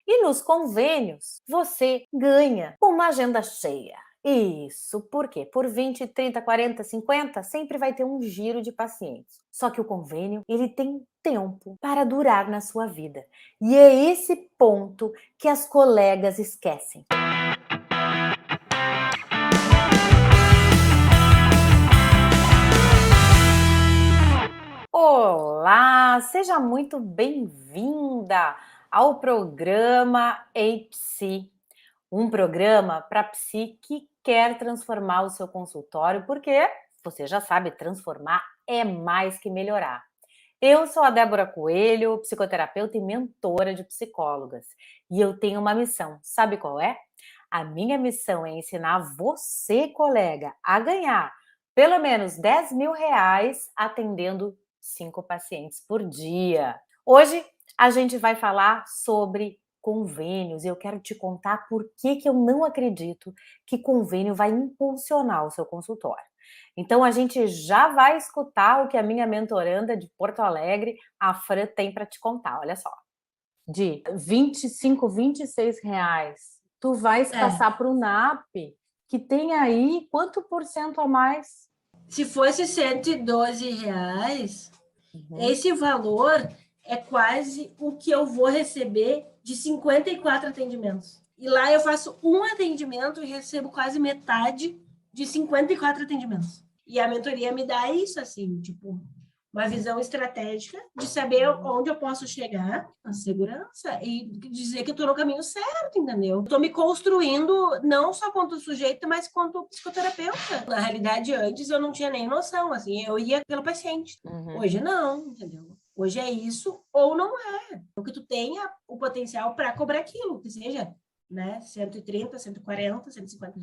E nos convênios, você ganha uma agenda cheia. Isso, por quê? Por 20, 30, 40, 50, sempre vai ter um giro de pacientes. Só que o convênio, ele tem tempo para durar na sua vida. E é esse ponto que as colegas esquecem. Olá, seja muito bem-vinda ao programa Ei Psi, um programa para psi que quer transformar o seu consultório, porque você já sabe, transformar é mais que melhorar. Eu sou a Débora Coelho, psicoterapeuta e mentora de psicólogas, e eu tenho uma missão, sabe qual é? A minha missão é ensinar você, colega, a ganhar pelo menos R$ 10.000 atendendo 5 pacientes por dia. Hoje a gente vai falar sobre convênios e eu quero te contar por que eu não acredito que convênio vai impulsionar o seu consultório. Então a gente já vai escutar o que a minha mentoranda de Porto Alegre, a Fran, tem para te contar. Olha só. De 25, R$ 26, tu vais passar para o NAP, que tem aí quanto por cento a mais? Se fosse R$ 112, Uhum. esse valor é quase o que eu vou receber de 54 atendimentos. E lá eu faço um atendimento e recebo quase metade de 54 atendimentos. E a mentoria me dá isso, assim, tipo, uma visão estratégica de saber onde eu posso chegar, a segurança, e dizer que eu estou no caminho certo, entendeu? Estou me construindo não só quanto sujeito, mas quanto psicoterapeuta. Na realidade, antes eu não tinha nem noção, assim, eu ia pelo paciente. Hoje não, entendeu? Hoje é isso ou não é. O que tu tenha o potencial para cobrar aquilo, que seja, né, 130, 140, 150.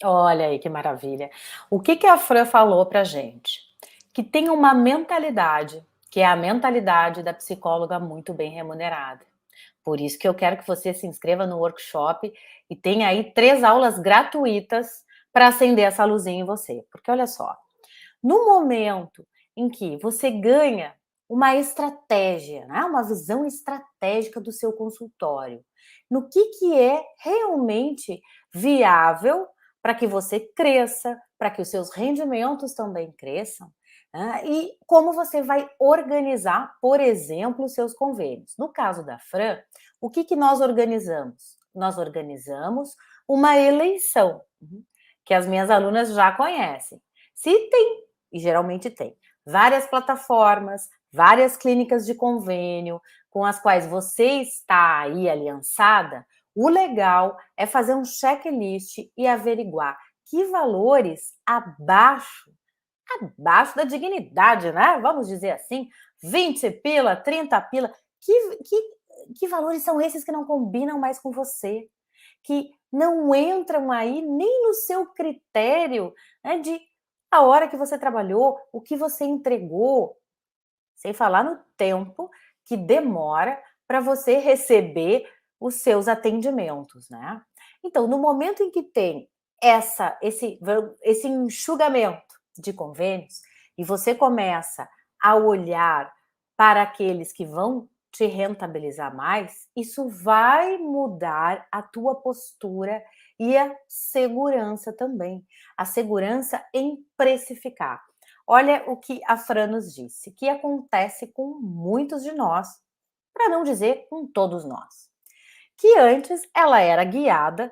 Olha aí que maravilha. O que a Fran falou pra gente? Que tem uma mentalidade, que é a mentalidade da psicóloga muito bem remunerada. Por isso que eu quero que você se inscreva no workshop e tenha aí 3 aulas gratuitas para acender essa luzinha em você. Porque olha só, no momento em que você ganha uma estratégia, né, uma visão estratégica do seu consultório, no que é realmente viável para que você cresça, para que os seus rendimentos também cresçam, né, e como você vai organizar, por exemplo, os seus convênios. No caso da Fran, o que nós organizamos? Nós organizamos uma eleição, que as minhas alunas já conhecem. Se tem, e geralmente tem, várias plataformas, várias clínicas de convênio com as quais você está aí aliançada, o legal é fazer um checklist e averiguar que valores abaixo da dignidade, né? Vamos dizer assim, 20 pila, 30 pila, que valores são esses que não combinam mais com você? Que não entram aí nem no seu critério, né, de a hora que você trabalhou, o que você entregou, sem falar no tempo que demora para você receber os seus atendimentos, né? Então, no momento em que tem esse enxugamento de convênios e você começa a olhar para aqueles que vão te rentabilizar mais, isso vai mudar a tua postura e a segurança também. A segurança em precificar. Olha o que a Fran nos disse, que acontece com muitos de nós, para não dizer com todos nós. Que antes ela era guiada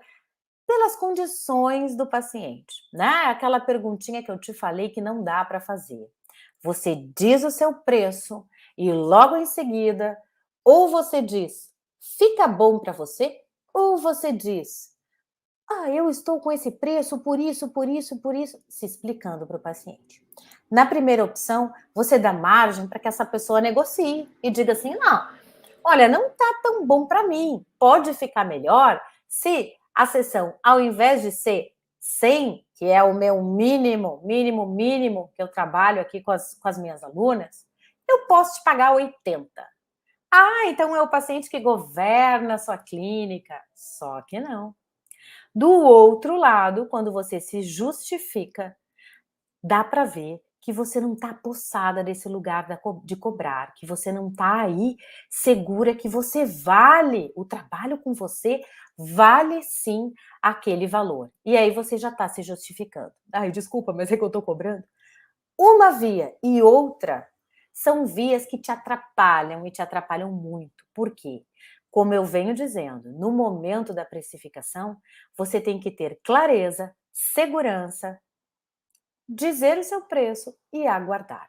pelas condições do paciente, né? Aquela perguntinha que eu te falei que não dá para fazer. Você diz o seu preço e logo em seguida, ou você diz, fica bom para você, ou você diz, eu estou com esse preço por isso, por isso, por isso, se explicando para o paciente. Na primeira opção, você dá margem para que essa pessoa negocie e diga assim, não, olha, não está tão bom para mim, pode ficar melhor se a sessão, ao invés de ser 100, que é o meu mínimo que eu trabalho aqui com as minhas alunas, eu posso te pagar 80. Então é o paciente que governa a sua clínica. Só que não. Do outro lado, quando você se justifica, dá para ver que você não está possada desse lugar de cobrar, que você não está aí segura que você vale, o trabalho com você vale sim aquele valor. E aí você já está se justificando. Ai, desculpa, mas é que eu estou cobrando. Uma via e outra são vias que te atrapalham e te atrapalham muito. Por quê? Como eu venho dizendo, no momento da precificação, você tem que ter clareza, segurança, dizer o seu preço e aguardar.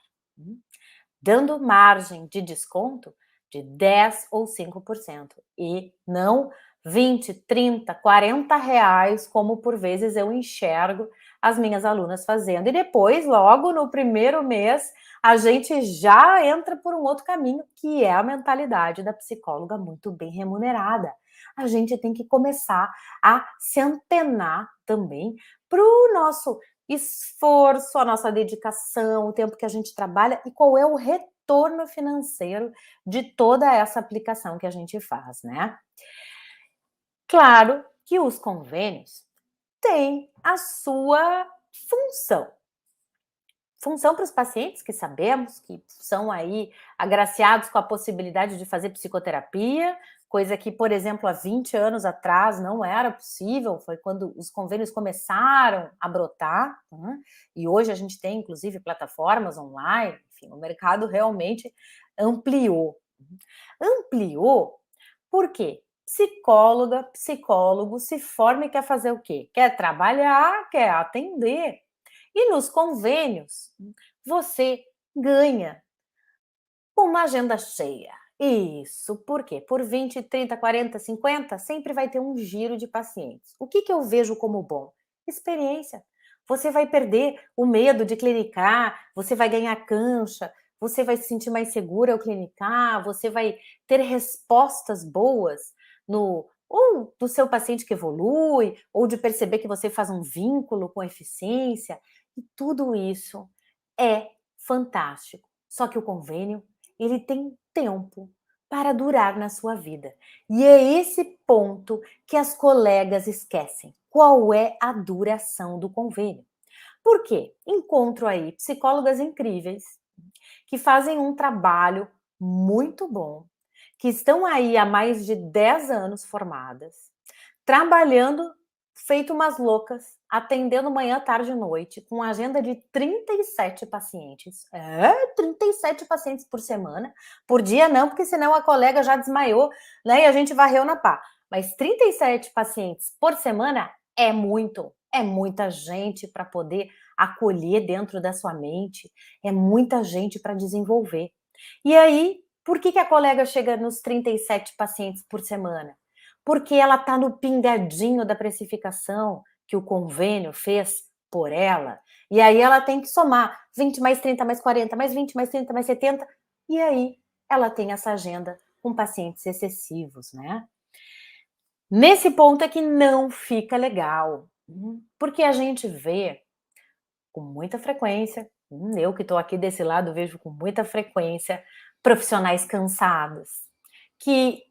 Dando margem de desconto de 10 ou 5% e não 20, 30, 40 reais, como por vezes eu enxergo as minhas alunas fazendo. E depois, logo no primeiro mês, a gente já entra por um outro caminho, que é a mentalidade da psicóloga muito bem remunerada. A gente tem que começar a se antenar também para o nosso esforço, a nossa dedicação, o tempo que a gente trabalha e qual é o retorno financeiro de toda essa aplicação que a gente faz, né? Claro que os convênios têm a sua função. Função para os pacientes que sabemos que são aí agraciados com a possibilidade de fazer psicoterapia, coisa que, por exemplo, há 20 anos atrás não era possível, foi quando os convênios começaram a brotar, né? E hoje a gente tem, inclusive, plataformas online, enfim, o mercado realmente ampliou. Ampliou por quê? Psicóloga, psicólogo se forma e quer fazer o quê? Quer trabalhar, quer atender. E nos convênios, você ganha uma agenda cheia. Isso, por quê? Por 20, 30, 40, 50, sempre vai ter um giro de pacientes. O que eu vejo como bom? Experiência. Você vai perder o medo de clinicar, você vai ganhar cancha, você vai se sentir mais segura ao clinicar, você vai ter respostas boas no ou do seu paciente que evolui, ou de perceber que você faz um vínculo com eficiência. E tudo isso é fantástico. Só que o convênio, ele tem tempo para durar na sua vida. E é esse ponto que as colegas esquecem. Qual é a duração do convênio? Por quê? Encontro aí psicólogas incríveis que fazem um trabalho muito bom, que estão aí há mais de 10 anos formadas, trabalhando feito umas loucas, atendendo manhã, tarde e noite, com agenda de 37 pacientes. 37 pacientes por semana. Por dia não, porque senão a colega já desmaiou, né? E a gente varreu na pá. Mas 37 pacientes por semana é muito. É muita gente para poder acolher dentro da sua mente. É muita gente para desenvolver. E aí, por que a colega chega nos 37 pacientes por semana? Porque ela está no pingadinho da precificação que o convênio fez por ela, e aí ela tem que somar 20 mais 30 mais 40 mais 20 mais 30 mais 70, e aí ela tem essa agenda com pacientes excessivos, né? Nesse ponto é que não fica legal, porque a gente vê com muita frequência, eu que estou aqui desse lado vejo com muita frequência profissionais cansados, que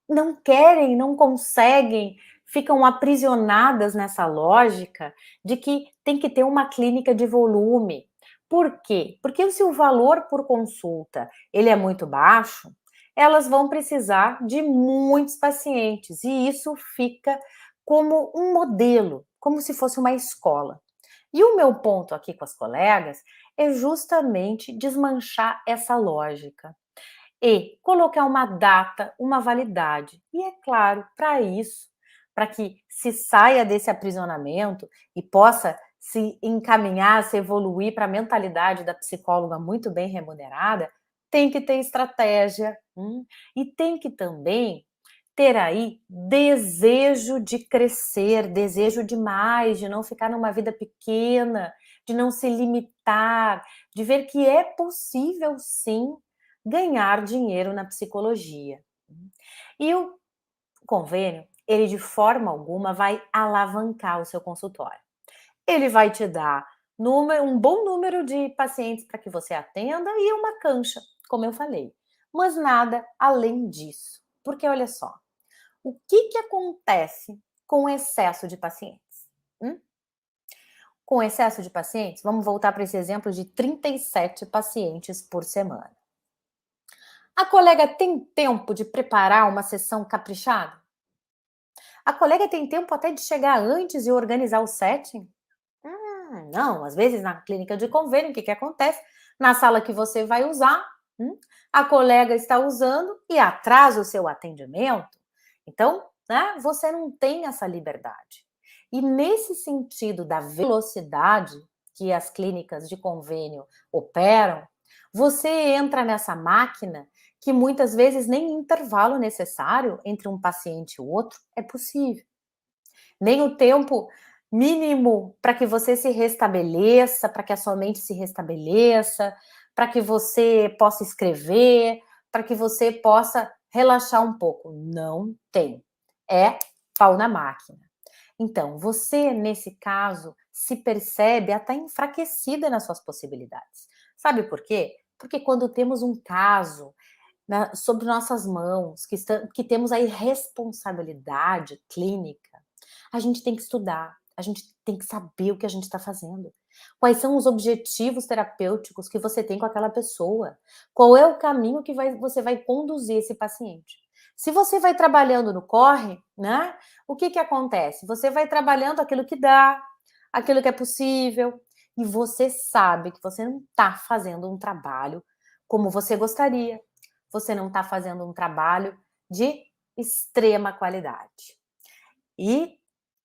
não querem, não conseguem, ficam aprisionadas nessa lógica de que tem que ter uma clínica de volume. Por quê? Porque se o valor por consulta ele é muito baixo, elas vão precisar de muitos pacientes e isso fica como um modelo, como se fosse uma escola. E o meu ponto aqui com as colegas é justamente desmanchar essa lógica e colocar uma data, uma validade. E é claro, para isso, para que se saia desse aprisionamento e possa se encaminhar, se evoluir para a mentalidade da psicóloga muito bem remunerada, tem que ter estratégia, e tem que também ter aí desejo de crescer, desejo de mais, de não ficar numa vida pequena, de não se limitar, de ver que é possível sim ganhar dinheiro na psicologia. E o convênio, ele de forma alguma vai alavancar o seu consultório. Ele vai te dar um bom número de pacientes para que você atenda e uma cancha, como eu falei. Mas nada além disso. Porque olha só, o que acontece com o excesso de pacientes? com excesso de pacientes? Vamos voltar para esse exemplo de 37 pacientes por semana. A colega tem tempo de preparar uma sessão caprichada? A colega tem tempo até de chegar antes e organizar o setting? Não, às vezes na clínica de convênio, o que acontece? Na sala que você vai usar, a colega está usando e atrasa o seu atendimento. Então, né, você não tem essa liberdade. E nesse sentido da velocidade que as clínicas de convênio operam, você entra nessa máquina que muitas vezes nem intervalo necessário entre um paciente e o outro é possível. Nem o tempo mínimo para que você se restabeleça, para que a sua mente se restabeleça, para que você possa escrever, para que você possa relaxar um pouco. Não tem. É pau na máquina. Então, você, nesse caso, se percebe até enfraquecida nas suas possibilidades. Sabe por quê? Porque quando temos um caso sobre nossas mãos, que temos a irresponsabilidade clínica, a gente tem que estudar, a gente tem que saber o que a gente está fazendo. Quais são os objetivos terapêuticos que você tem com aquela pessoa? Qual é o caminho que você vai conduzir esse paciente? Se você vai trabalhando no corre, né? O que acontece? Você vai trabalhando aquilo que dá, aquilo que é possível, e você sabe que você não está fazendo um trabalho como você gostaria. Você não está fazendo um trabalho de extrema qualidade. E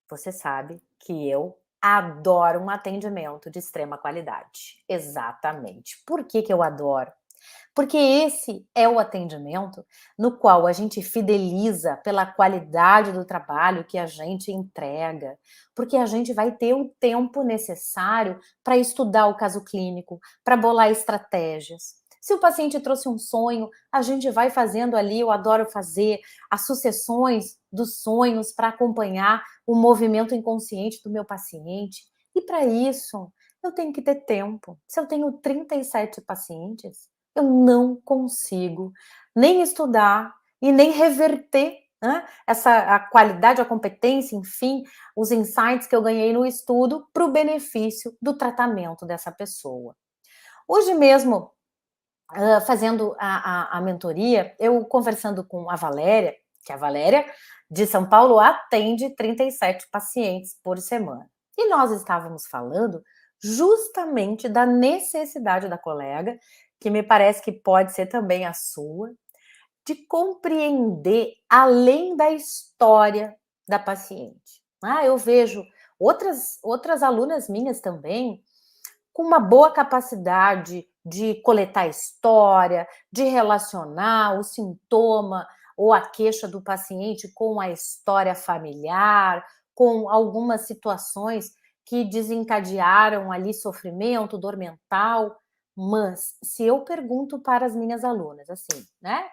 você sabe que eu adoro um atendimento de extrema qualidade. Exatamente. Por que eu adoro? Porque esse é o atendimento no qual a gente fideliza pela qualidade do trabalho que a gente entrega, porque a gente vai ter o tempo necessário para estudar o caso clínico, para bolar estratégias. Se o paciente trouxe um sonho, a gente vai fazendo ali, eu adoro fazer as sucessões dos sonhos para acompanhar o movimento inconsciente do meu paciente. E para isso, eu tenho que ter tempo. Se eu tenho 37 pacientes, eu não consigo nem estudar e nem reverter, né, a qualidade, a competência, enfim, os insights que eu ganhei no estudo para o benefício do tratamento dessa pessoa. Hoje mesmo, fazendo a mentoria, eu conversando com a Valéria, que a Valéria de São Paulo atende 37 pacientes por semana. E nós estávamos falando justamente da necessidade da colega, que me parece que pode ser também a sua, de compreender além da história da paciente. Eu vejo outras alunas minhas também com uma boa capacidade de coletar história, de relacionar o sintoma ou a queixa do paciente com a história familiar, com algumas situações que desencadearam ali sofrimento, dor mental. Mas se eu pergunto para as minhas alunas assim, né,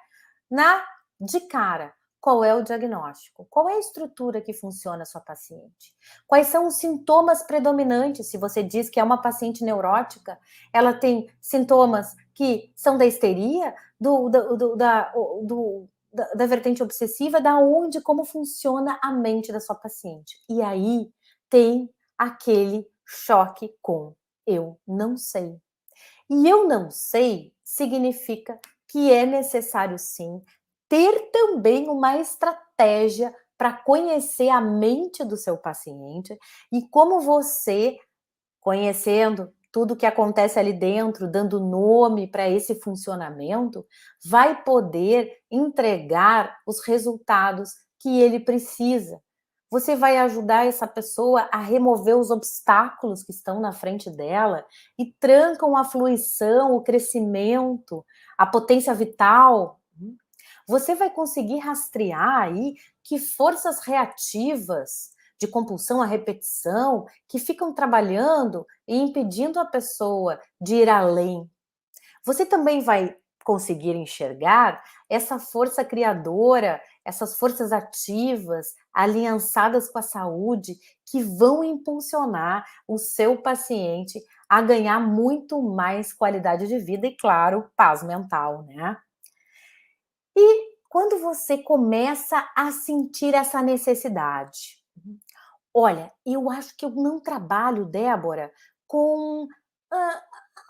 de cara, qual é o diagnóstico? Qual é a estrutura que funciona a sua paciente? Quais são os sintomas predominantes? Se você diz que é uma paciente neurótica, ela tem sintomas que são da histeria, da vertente obsessiva, da onde, como funciona a mente da sua paciente. E aí tem aquele choque com eu não sei. E eu não sei significa que é necessário sim ter também uma estratégia para conhecer a mente do seu paciente e como você, conhecendo tudo que acontece ali dentro, dando nome para esse funcionamento, vai poder entregar os resultados que ele precisa. Você vai ajudar essa pessoa a remover os obstáculos que estão na frente dela e trancam a fluição, o crescimento, a potência vital. Você vai conseguir rastrear aí que forças reativas de compulsão à repetição que ficam trabalhando e impedindo a pessoa de ir além. Você também vai conseguir enxergar essa força criadora, essas forças ativas, aliançadas com a saúde, que vão impulsionar o seu paciente a ganhar muito mais qualidade de vida e, claro, paz mental, né? E quando você começa a sentir essa necessidade, Olha, eu acho que eu não trabalho, Débora, com, hã,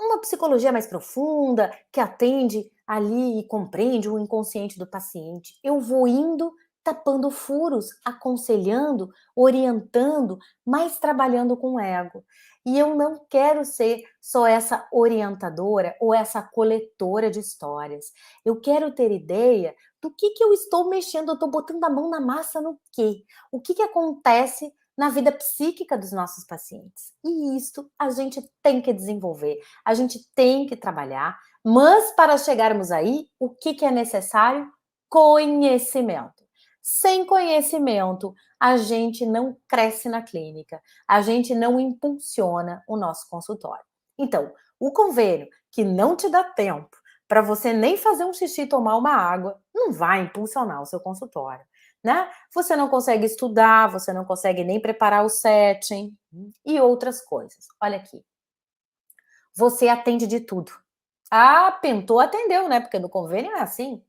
uma psicologia mais profunda, que atende ali e compreende o inconsciente do paciente. Eu vou indo, tapando furos, aconselhando, orientando, mas trabalhando com o ego. E eu não quero ser só essa orientadora ou essa coletora de histórias. Eu quero ter ideia do que eu estou mexendo, eu estou botando a mão na massa no quê? O que acontece na vida psíquica dos nossos pacientes. E isto a gente tem que desenvolver, a gente tem que trabalhar, mas para chegarmos aí, o que é necessário? Conhecimento. Sem conhecimento, a gente não cresce na clínica, a gente não impulsiona o nosso consultório. Então, o convênio que não te dá tempo para você nem fazer um xixi e tomar uma água, não vai impulsionar o seu consultório, né? Você não consegue estudar, você não consegue nem preparar o setting e outras coisas. Olha aqui, você atende de tudo. Ah, pintou, atendeu, né? Porque no convênio é assim.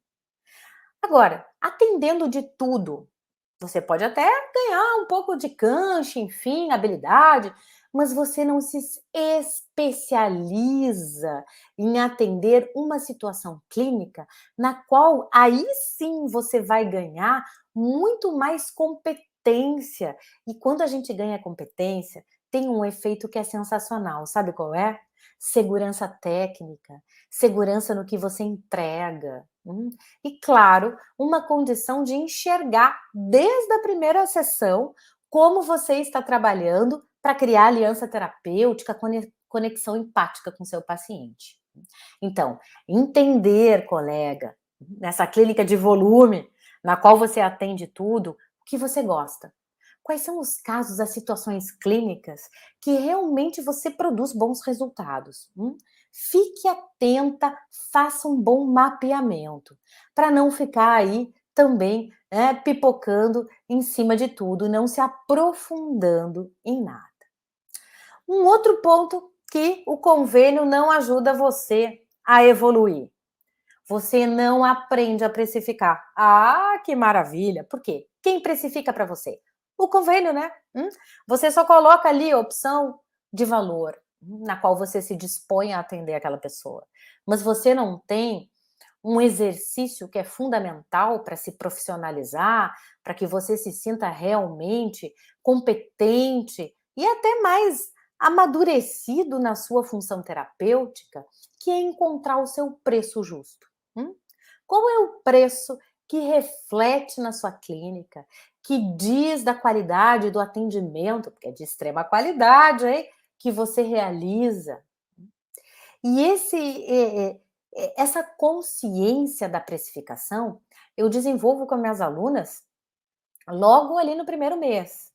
Agora, atendendo de tudo, você pode até ganhar um pouco de cancha, enfim, habilidade, mas você não se especializa em atender uma situação clínica na qual aí sim você vai ganhar muito mais competência. E quando a gente ganha competência, tem um efeito que é sensacional. Sabe qual é? Segurança técnica, segurança no que você entrega. E claro, uma condição de enxergar desde a primeira sessão como você está trabalhando para criar aliança terapêutica, conexão empática com seu paciente. Então, entender, colega, nessa clínica de volume, na qual você atende tudo, o que você gosta. Quais são os casos, as situações clínicas que realmente você produz bons resultados? Fique atenta, faça um bom mapeamento, para não ficar aí também, né, pipocando em cima de tudo, não se aprofundando em nada. Um outro ponto que o convênio não ajuda você a evoluir. Você não aprende a precificar. Ah, que maravilha! Por quê? Quem precifica para você? O convênio, né? Você só coloca ali a opção de valor, na qual você se dispõe a atender aquela pessoa. Mas você não tem um exercício que é fundamental para se profissionalizar, para que você se sinta realmente competente e até mais amadurecido na sua função terapêutica, que é encontrar o seu preço justo. Qual é o preço que reflete na sua clínica, que diz da qualidade do atendimento, porque é de extrema qualidade, hein, que você realiza? E essa consciência da precificação, eu desenvolvo com as minhas alunas logo ali no primeiro mês.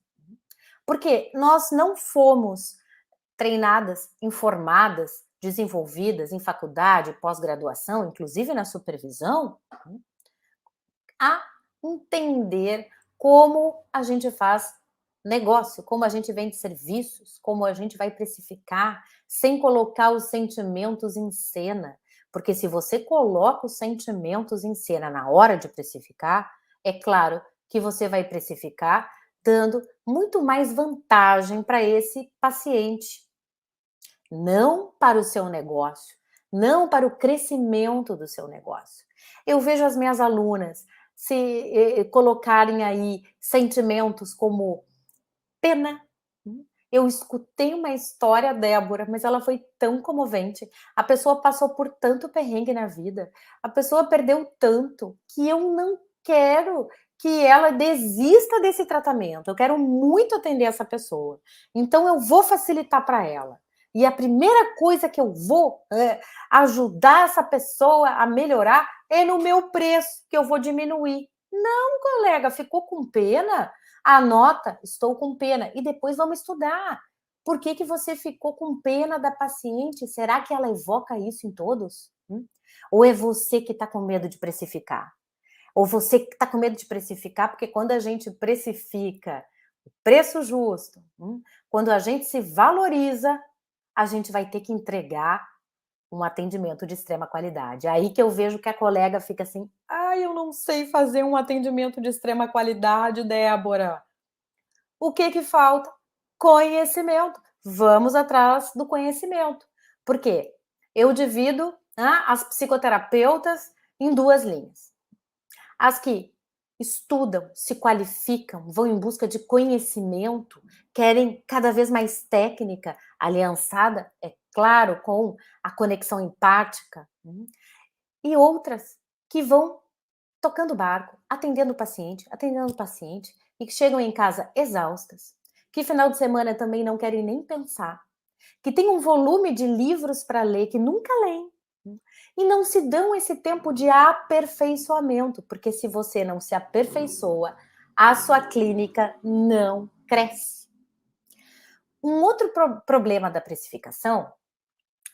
Porque nós não fomos treinadas, informadas, desenvolvidas em faculdade, pós-graduação, inclusive na supervisão, a entender como a gente faz negócio, como a gente vende serviços, como a gente vai precificar, sem colocar os sentimentos em cena. Porque se você coloca os sentimentos em cena na hora de precificar, é claro que você vai precificar dando muito mais vantagem para esse paciente, não para o seu negócio, não para o crescimento do seu negócio. Eu vejo as minhas alunas se colocarem aí sentimentos como pena. Eu escutei uma história, Débora, mas ela foi tão comovente. A pessoa passou por tanto perrengue na vida, a pessoa perdeu tanto, que eu não quero que ela desista desse tratamento. Eu quero muito atender essa pessoa. Então eu vou facilitar para ela. E a primeira coisa que eu vou ajudar essa pessoa a melhorar é no meu preço, que eu vou diminuir. Não, colega, ficou com pena? Anota, estou com pena, e depois vamos estudar. Por que você ficou com pena da paciente? Será que ela evoca isso em todos? Ou é você que está com medo de precificar? Ou você que está com medo de precificar, porque quando a gente precifica o preço justo, quando a gente se valoriza, a gente vai ter que entregar um atendimento de extrema qualidade. Aí que eu vejo que a colega fica assim: "Ai, eu não sei fazer um atendimento de extrema qualidade, Débora". O que que falta? Conhecimento. Vamos atrás do conhecimento. Por quê? Eu divido, né, as psicoterapeutas em 2 linhas. As que estudam, se qualificam, vão em busca de conhecimento, querem cada vez mais técnica, aliançada, é claro, com a conexão empática, e outras que vão tocando o barco, atendendo o paciente, e que chegam em casa exaustas, que final de semana também não querem nem pensar, que tem um volume de livros para ler que nunca leem, e não se dão esse tempo de aperfeiçoamento, porque se você não se aperfeiçoa, a sua clínica não cresce. Um outro problema da precificação,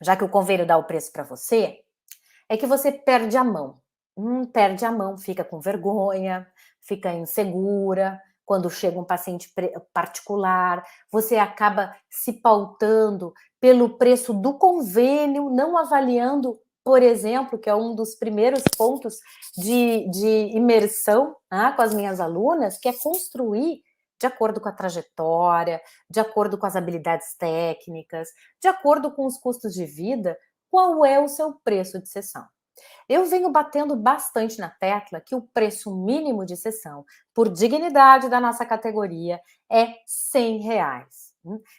já que o convênio dá o preço para você, é que você perde a mão. Perde a mão, fica com vergonha, fica insegura. Quando chega um paciente particular, você acaba se pautando pelo preço do convênio, não avaliando, por exemplo, que é um dos primeiros pontos de imersão, né, com as minhas alunas, que é construir de acordo com a trajetória, de acordo com as habilidades técnicas, de acordo com os custos de vida, qual é o seu preço de sessão. Eu venho batendo bastante na tecla que o preço mínimo de sessão, por dignidade da nossa categoria, é R$100.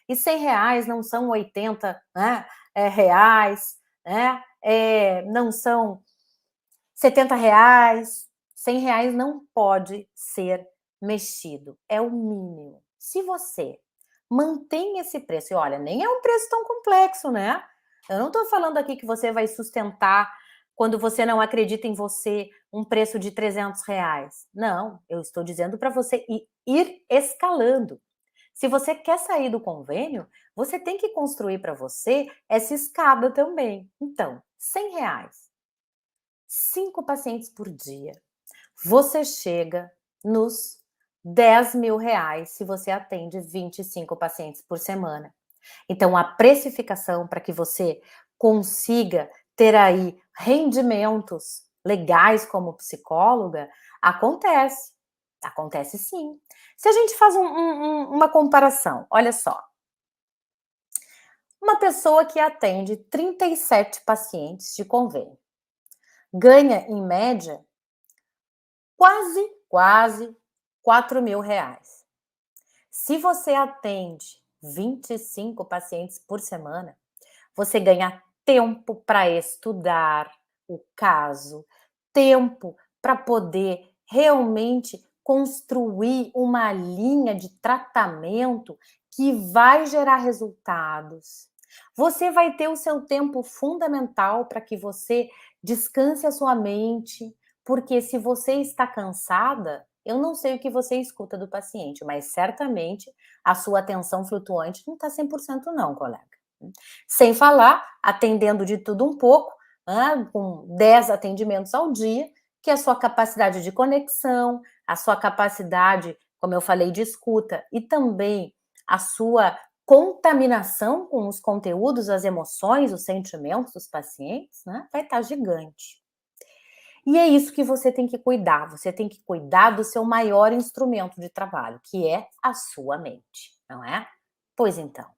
E R$100 não são 80, né, reais, né, não são R$70. R$100 não pode ser mexido, é o mínimo. Se você mantém esse preço, e olha, nem é um preço tão complexo, né? Eu não estou falando aqui que você vai sustentar, quando você não acredita em você, um preço de R$300. Não, eu estou dizendo para você ir escalando. Se você quer sair do convênio, você tem que construir para você essa escada também. Então, R$100, 5 pacientes por dia, você chega nos R$10.000 se você atende 25 pacientes por semana. Então, a precificação para que você consiga ter aí rendimentos legais como psicóloga, acontece. Acontece sim. Se a gente faz uma comparação, olha só. Uma pessoa que atende 37 pacientes de convênio ganha, em média, quase R$4.000. Se você atende 25 pacientes por semana, você ganha tempo para estudar o caso, tempo para poder realmente construir uma linha de tratamento que vai gerar resultados. Você vai ter o seu tempo fundamental para que você descanse a sua mente, porque se você está cansada, eu não sei o que você escuta do paciente, mas certamente a sua atenção flutuante não está 100% não, colega. Sem falar, atendendo de tudo um pouco, né, com 10 atendimentos ao dia, que a sua capacidade de conexão, a sua capacidade, como eu falei, de escuta e também a sua contaminação com os conteúdos, as emoções, os sentimentos dos pacientes, né, vai estar gigante. E é isso que você tem que cuidar, você tem que cuidar do seu maior instrumento de trabalho, que é a sua mente, não é? Pois então.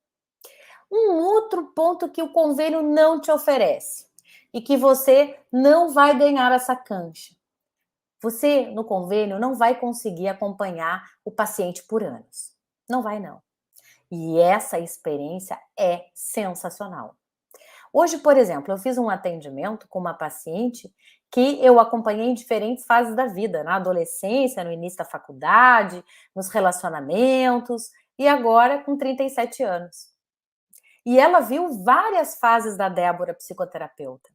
Um outro ponto que o convênio não te oferece e que você não vai ganhar essa cancha. Você, no convênio, não vai conseguir acompanhar o paciente por anos. Não vai, não. E essa experiência é sensacional. Hoje, por exemplo, eu fiz um atendimento com uma paciente que eu acompanhei em diferentes fases da vida, na adolescência, no início da faculdade, nos relacionamentos, e agora com 37 anos. E ela viu várias fases da Débora, psicoterapeuta.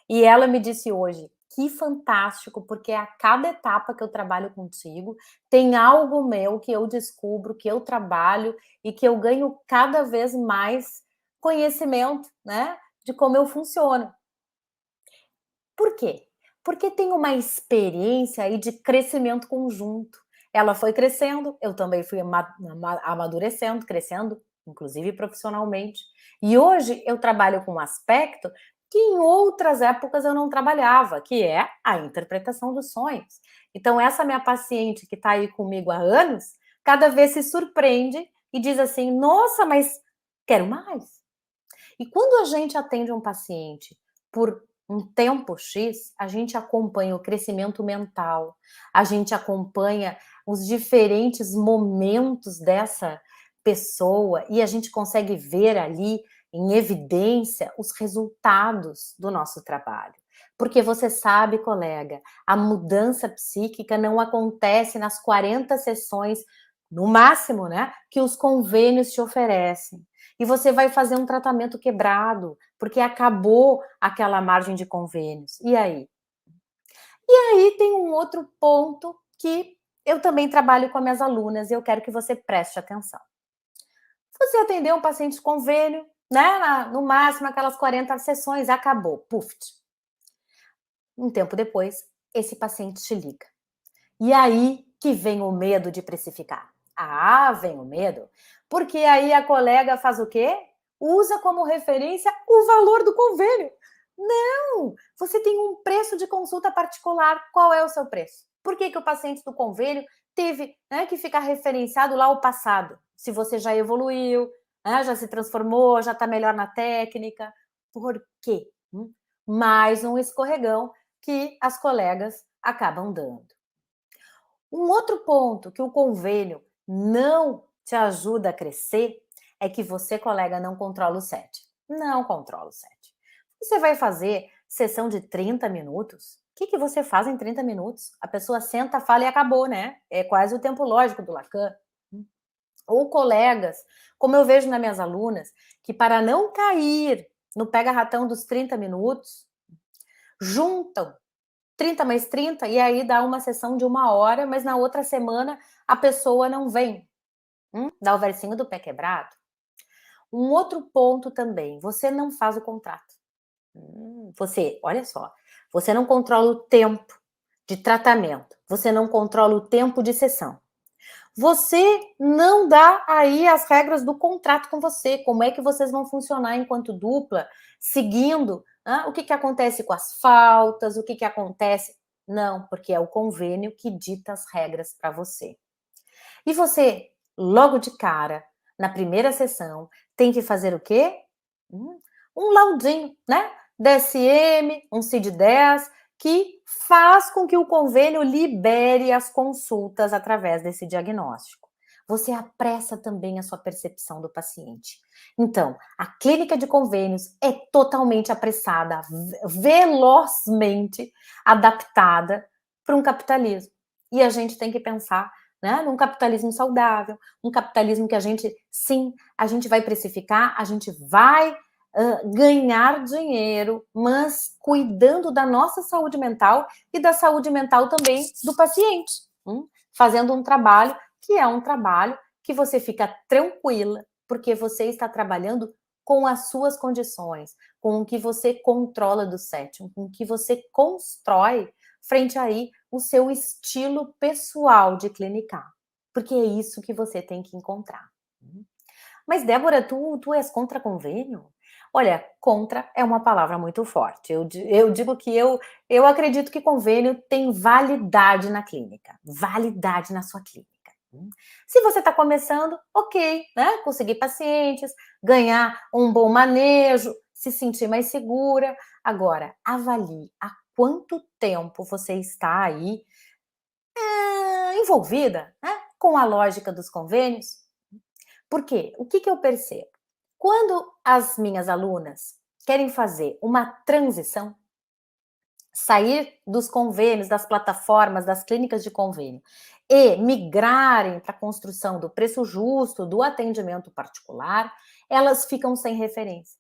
E ela me disse hoje, que fantástico, porque a cada etapa que eu trabalho contigo, tem algo meu que eu descubro, que eu trabalho e que eu ganho cada vez mais conhecimento, né, de como eu funciono. Por quê? Porque tem uma experiência aí de crescimento conjunto. Ela foi crescendo, eu também fui amadurecendo, crescendo, inclusive profissionalmente. E hoje eu trabalho com um aspecto que em outras épocas eu não trabalhava, que é a interpretação dos sonhos. Então, essa minha paciente que está aí comigo há anos, cada vez se surpreende e diz assim: "Nossa, mas quero mais". E quando a gente atende um paciente por um tempo X, a gente acompanha o crescimento mental, a gente acompanha os diferentes momentos dessa pessoa e a gente consegue ver ali em evidência os resultados do nosso trabalho. Porque você sabe, colega, a mudança psíquica não acontece nas 40 sessões, no máximo, né, que os convênios te oferecem. E você vai fazer um tratamento quebrado, porque acabou aquela margem de convênios. E aí? E aí tem um outro ponto que eu também trabalho com as minhas alunas e eu quero que você preste atenção. Você atendeu um paciente de convênio, né? No máximo aquelas 40 sessões, acabou. Puf. Um tempo depois, esse paciente te liga. E aí que vem o medo de precificar. Ah, vem o medo. Porque aí a colega faz o quê? Usa como referência o valor do convênio. Não! Você tem um preço de consulta particular. Qual é o seu preço? Por que o paciente do convênio teve, né, que ficar referenciado lá o passado? Se você já evoluiu, né, já se transformou, já está melhor na técnica. Por quê? Mais um escorregão que as colegas acabam dando. Um outro ponto que o convênio não te ajuda a crescer é que você, colega, não controla o set. Não controla o set. Você vai fazer sessão de 30 minutos? O que você faz em 30 minutos? A pessoa senta, fala e acabou, né? É quase o tempo lógico do Lacan. Ou colegas, como eu vejo nas minhas alunas, que para não cair no pega-ratão dos 30 minutos, juntam 30 mais 30, e aí dá uma sessão de 1 hora, mas na outra semana a pessoa não vem. Dá o versinho do pé quebrado. Um outro ponto também, você não faz o contrato. Você, olha só, você não controla o tempo de tratamento, você não controla o tempo de sessão. Você não dá aí as regras do contrato com você, como é que vocês vão funcionar enquanto dupla, seguindo, o que acontece com as faltas, o que acontece. Não, porque é o convênio que dita as regras para você. E você, logo de cara, na primeira sessão, tem que fazer o quê? Um laudinho, né? DSM, um CID-10, que faz com que o convênio libere as consultas através desse diagnóstico. Você apressa também a sua percepção do paciente. Então, a clínica de convênios é totalmente apressada, velozmente adaptada para um capitalismo. E a gente tem que pensar, né, num capitalismo saudável, um capitalismo que a gente, sim, a gente vai precificar, a gente vai ganhar dinheiro, mas cuidando da nossa saúde mental e da saúde mental também do paciente, fazendo um trabalho que é um trabalho que você fica tranquila, porque você está trabalhando com as suas condições, com o que você controla do sétimo, com o que você constrói frente aí o seu estilo pessoal de clinicar, porque é isso que você tem que encontrar. Mas, Débora, tu és contra convênio? Olha, contra é uma palavra muito forte. Eu digo que eu acredito que convênio tem validade na clínica, validade na sua clínica. Se você está começando, ok, né? Conseguir pacientes, ganhar um bom manejo, se sentir mais segura. Agora, avalie há quanto tempo você está aí envolvida, né, com a lógica dos convênios. Por quê? O que eu percebo? Quando as minhas alunas querem fazer uma transição, sair dos convênios, das plataformas, das clínicas de convênio e migrarem para a construção do preço justo, do atendimento particular, elas ficam sem referência.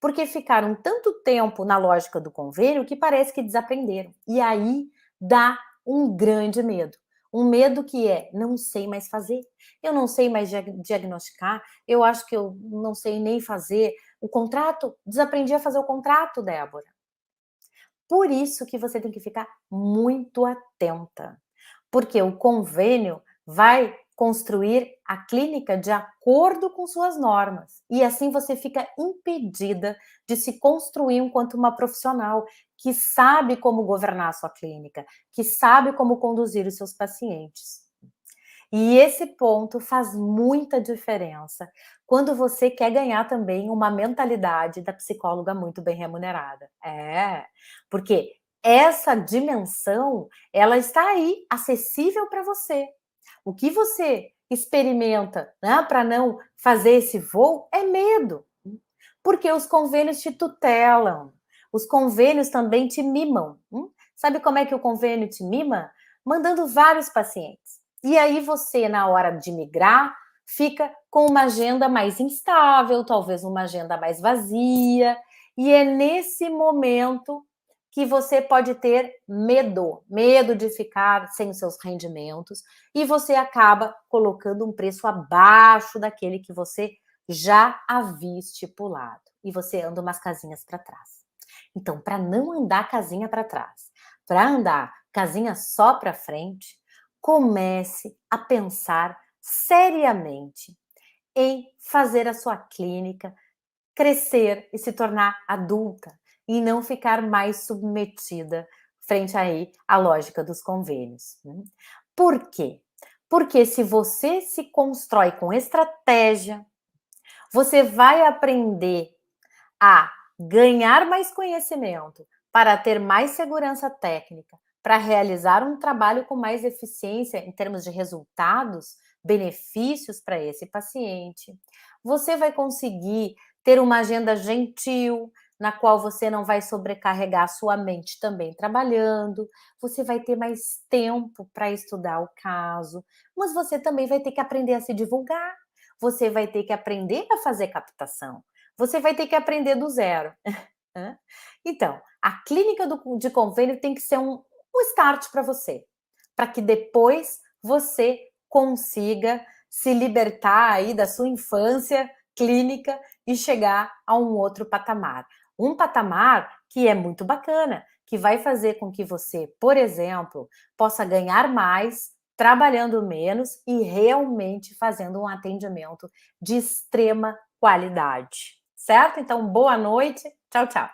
Porque ficaram tanto tempo na lógica do convênio que parece que desaprenderam. E aí dá um grande medo. Um medo que é, não sei mais fazer, eu não sei mais diagnosticar, eu acho que eu não sei nem fazer o contrato, desaprendi a fazer o contrato, Débora. Por isso que você tem que ficar muito atenta, porque o convênio vai construir a clínica de acordo com suas normas. E assim você fica impedida de se construir enquanto uma profissional que sabe como governar a sua clínica, que sabe como conduzir os seus pacientes. E esse ponto faz muita diferença quando você quer ganhar também uma mentalidade da psicóloga muito bem remunerada. Porque essa dimensão, ela está aí, acessível para você. O que você experimenta, né, para não fazer esse voo é medo, porque os convênios te tutelam, os convênios também te mimam. Sabe como é que o convênio te mima? Mandando vários pacientes. E aí você, na hora de migrar, fica com uma agenda mais instável, talvez uma agenda mais vazia, e é nesse momento que você pode ter medo de ficar sem os seus rendimentos, e você acaba colocando um preço abaixo daquele que você já havia estipulado, e você anda umas casinhas para trás. Então, para não andar casinha para trás, para andar casinha só para frente, comece a pensar seriamente em fazer a sua clínica crescer e se tornar adulta e não ficar mais submetida frente aí à lógica dos convênios. Por quê? Porque se você se constrói com estratégia, você vai aprender a ganhar mais conhecimento para ter mais segurança técnica, para realizar um trabalho com mais eficiência em termos de resultados, benefícios para esse paciente. Você vai conseguir ter uma agenda gentil, na qual você não vai sobrecarregar a sua mente também trabalhando, você vai ter mais tempo para estudar o caso, mas você também vai ter que aprender a se divulgar, você vai ter que aprender a fazer captação, você vai ter que aprender do zero. Então, a clínica de convênio tem que ser um start para você, para que depois você consiga se libertar aí da sua infância clínica e chegar a um outro patamar. Um patamar que é muito bacana, que vai fazer com que você, por exemplo, possa ganhar mais, trabalhando menos e realmente fazendo um atendimento de extrema qualidade. Certo? Então, boa noite. Tchau, tchau.